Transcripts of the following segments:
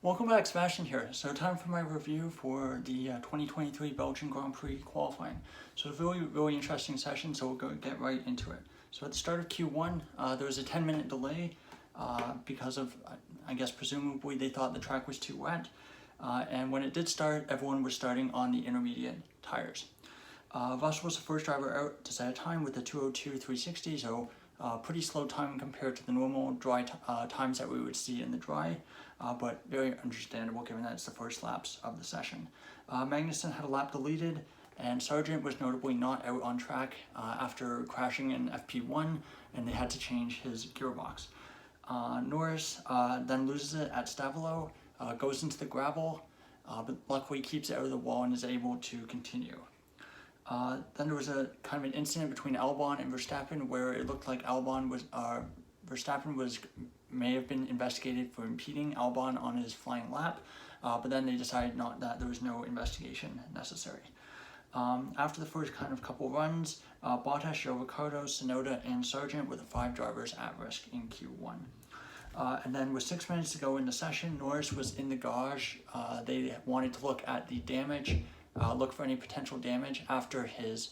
Welcome back, Sebastian here. So time for my review for the 2023 Belgian Grand Prix qualifying. So a really interesting session, so we'll get right into it. So at the start of Q1, there was a 10-minute delay because of, I guess presumably they thought the track was too wet. And when it did start, everyone was starting on the intermediate tires. Russell was the first driver out to set a time with a 2:02.360, so pretty slow time compared to the normal dry times that we would see in the dry, but very understandable given that it's the first laps of the session. Magnussen had a lap deleted, and Sargent was notably not out on track after crashing in FP1, and they had to change his gearbox. Norris then loses it at Stavolo, goes into the gravel, but luckily keeps it out of the wall and is able to continue. Then there was a kind of an incident between Albon and Verstappen where it looked like Verstappen may have been investigated for impeding Albon on his flying lap, but then they decided that there was no investigation necessary. After the first kind of couple runs, Bottas, Joe Ricciardo, Tsunoda, and Sargent were the 5 drivers at risk in Q1. And then with 6 minutes to go in the session, Norris was in the garage. They wanted to look at the damage, look for any potential damage after his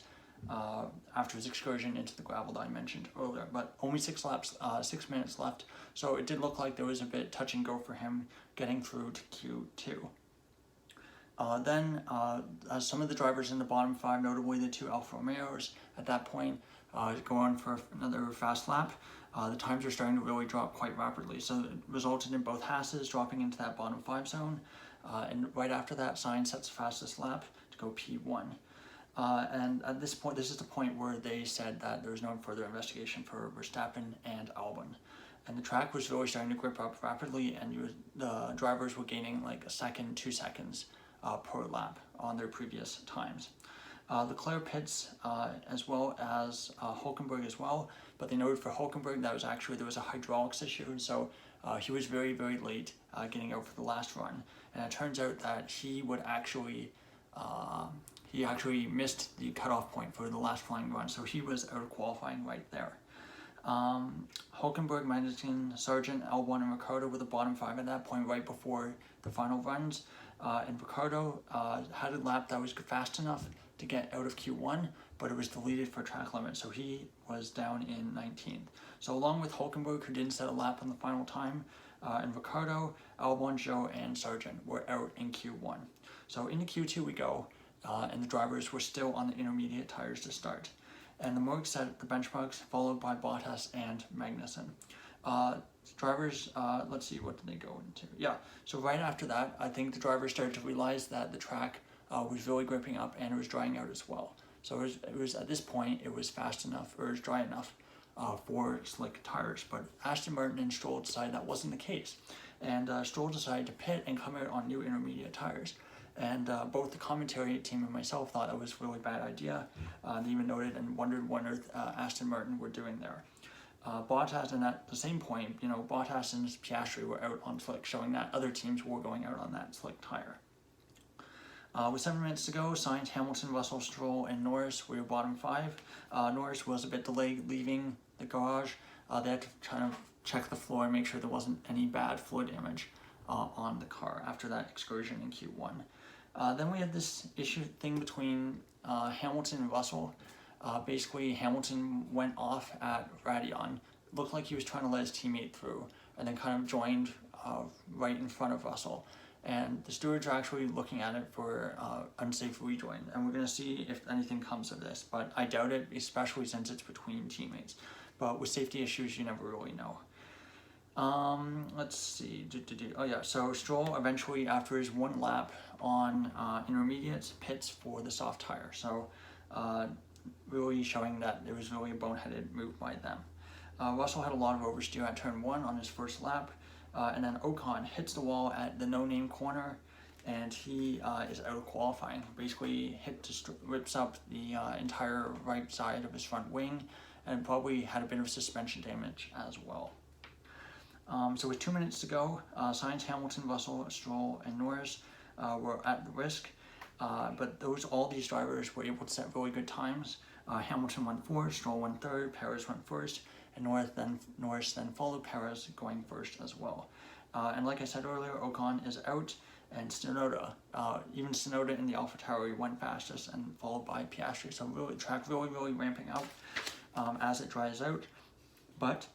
excursion into the gravel that I mentioned earlier. But only 6 minutes left, so it did look like there was a bit touch and go for him getting through to Q2. Then some of the drivers in the bottom 5, notably the 2 Alfa Romeos, at that point go on for another fast lap. The times are starting to really drop quite rapidly, so it resulted in both Haas's dropping into that bottom 5 zone, and right after that, Sainz sets the fastest lap to go P1. And at this point, this is the point where they said that there was no further investigation for Verstappen and Albon. And the track was really starting to grip up rapidly, and the drivers were gaining like a second, 2 seconds per lap on their previous times. Leclerc pits as well as Hülkenberg as well, but they noted for Hülkenberg that there was a hydraulics issue, and so he was very late getting out for the last run. And it turns out that he actually missed the cutoff point for the last flying run, so he was out of qualifying right there. Hülkenberg, Magnussen, Sargent, Albon, and Ricciardo were the bottom 5 at that point, right before the final runs. And Ricciardo had a lap that was fast enough to get out of Q1, but it was deleted for track limit, so he was down in 19th. So along with Hülkenberg, who didn't set a lap on the final time, and Ricciardo, Albon, Joe, and Sargent were out in Q1. So into Q2 we go, and the drivers were still on the intermediate tires to start. And the Mercs set the benchmarks, followed by Bottas and Magnussen. Drivers, let's see, what did they go into? Yeah, so right after that, I think the drivers started to realize that the track was really gripping up and it was drying out as well. So it was at this point, it was fast enough, or it was dry enough for slick tires. But Aston Martin and Stroll decided that wasn't the case. And Stroll decided to pit and come out on new intermediate tires. And both the commentary team and myself thought it was a really bad idea. They even noted and wondered what on earth Aston Martin were doing there. Bottas, and at the same point, Bottas and Piastri were out on slick, showing that other teams were going out on that slick tire. With 7 minutes to go, Sainz, Hamilton, Russell, Stroll, and Norris were your bottom 5. Norris was a bit delayed leaving the garage. They had to kind of check the floor and make sure there wasn't any bad floor damage on the car after that excursion in Q1. Then we had this thing between Hamilton and Russell. Basically, Hamilton went off at Raidillon. Looked like he was trying to let his teammate through, and then kind of joined right in front of Russell. And the stewards are actually looking at it for unsafe rejoin, and we're going to see if anything comes of this, but I doubt it, especially since it's between teammates. But with safety issues, you never really know. Let's see. Oh yeah, so Stroll eventually, after his 1 lap on intermediates, pits for the soft tire. So really showing that there was really a boneheaded move by them. Russell had a lot of oversteer at turn 1 on his first lap. And then Ocon hits the wall at the no-name corner, and he is out of qualifying. Basically rips up the entire right side of his front wing, and probably had a bit of suspension damage as well. So with 2 minutes to go, Sainz, Hamilton, Russell, Stroll, and Norris were at the risk, but all these drivers were able to set really good times. Hamilton went 4th, Stroll went 3rd, Perez went 1st, and Norris then followed Perez going 1st as well. And like I said earlier, Ocon is out, and Tsunoda, even Tsunoda in the AlphaTauri went fastest, and followed by Piastri. So really, track really ramping up as it dries out. But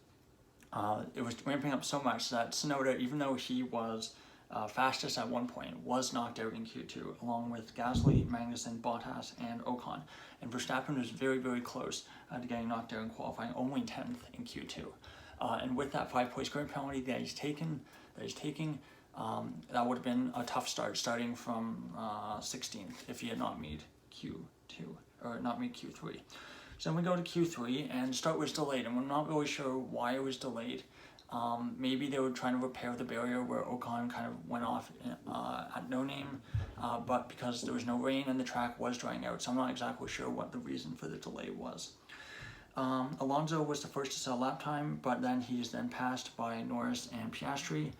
it was ramping up so much that Tsunoda, even though he was fastest at one point, was knocked out in Q2, along with Gasly, Magnussen, Bottas, and Ocon. And Verstappen was very close to getting knocked out in qualifying, only 10th in Q2. And with that 5-point grid penalty that he's taking, that would have been a tough start, starting from 16th if he had not made Q2 or not made Q3. So then we go to Q3, and the start was delayed, and we're not really sure why it was delayed. Maybe they were trying to repair the barrier where Ocon kind of went off at no name, but because there was no rain and the track was drying out, so I'm not exactly sure what the reason for the delay was. Alonso was the first to set lap time, but then he's then passed by Norris and Piastri.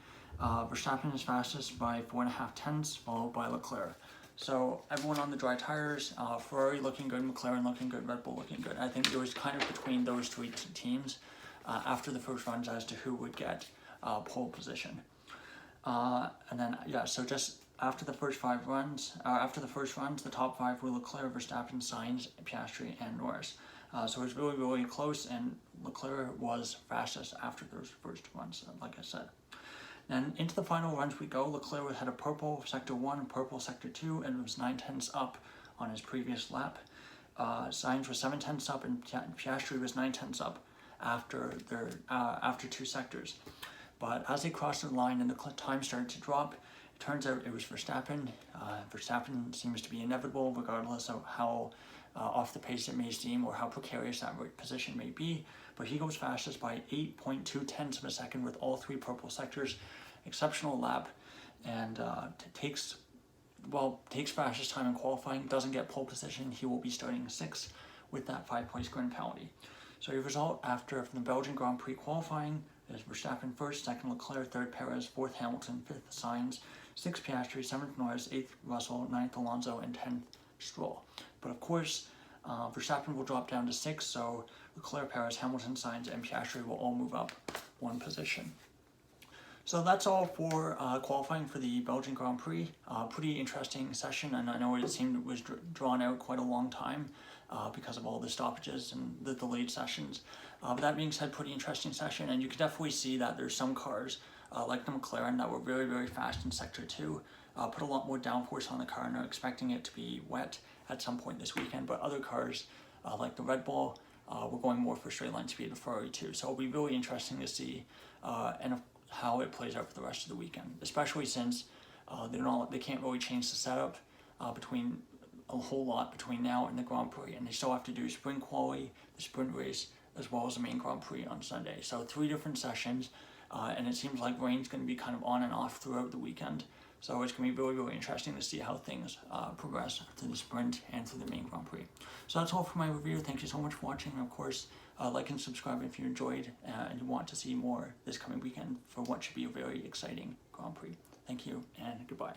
Verstappen is fastest by 4.5 tenths, followed by Leclerc. So everyone on the dry tires, Ferrari looking good, McLaren looking good, Red Bull looking good. I think it was kind of between those three teams after the first runs as to who would get pole position. And then, so just after the first runs, the top 5 were Leclerc, Verstappen, Sainz, Piastri, and Norris. So it was really close, and Leclerc was fastest after those first runs, like I said. Then into the final runs we go. Leclerc had a purple sector 1, purple sector 2, and was 9 tenths up on his previous lap. Sainz was 7 tenths up, and Piastri was 9 tenths up after 2 sectors. But as they crossed the line and the time started to drop, it turns out it was Verstappen. Verstappen seems to be inevitable regardless of how off the pace it may seem or how precarious that position may be, but he goes fastest by 8.2 tenths of a second with all 3 purple sectors. Exceptional lap, and takes fastest time in qualifying. Doesn't get pole position. He will be starting 6th with that 5-point grid penalty. So your result from the Belgian Grand Prix qualifying is Verstappen 1st, 2nd Leclerc, 3rd Perez, 4th Hamilton, 5th Sainz, 6th Piastri, 7th Norris, 8th Russell, 9th Alonso, and 10th Stroll. But of course, Verstappen will drop down to 6th, so Leclerc, Perez, Hamilton, Sainz, and Piastri will all move up 1 position. So that's all for qualifying for the Belgian Grand Prix. Pretty interesting session, and I know it seemed it was drawn out quite a long time because of all the stoppages and the delayed sessions. But that being said, pretty interesting session, and you can definitely see that there's some cars like the McLaren that were very fast in Sector 2. Put a lot more downforce on the car, and are expecting it to be wet at some point this weekend, but other cars like the Red Bull were going more for straight line speed of Ferrari too. So it'll be really interesting to see and how it plays out for the rest of the weekend, especially since they can't really change the setup between a whole lot between now and the Grand Prix, and they still have to do sprint quali, the sprint race, as well as the main Grand Prix on Sunday. So 3 different sessions, and it seems like rain's going to be kind of on and off throughout the weekend. So it's going to be really interesting to see how things progress through the sprint and through the main Grand Prix. So that's all for my review. Thank you so much for watching. And of course, like and subscribe if you enjoyed and you want to see more this coming weekend for what should be a very exciting Grand Prix. Thank you and goodbye.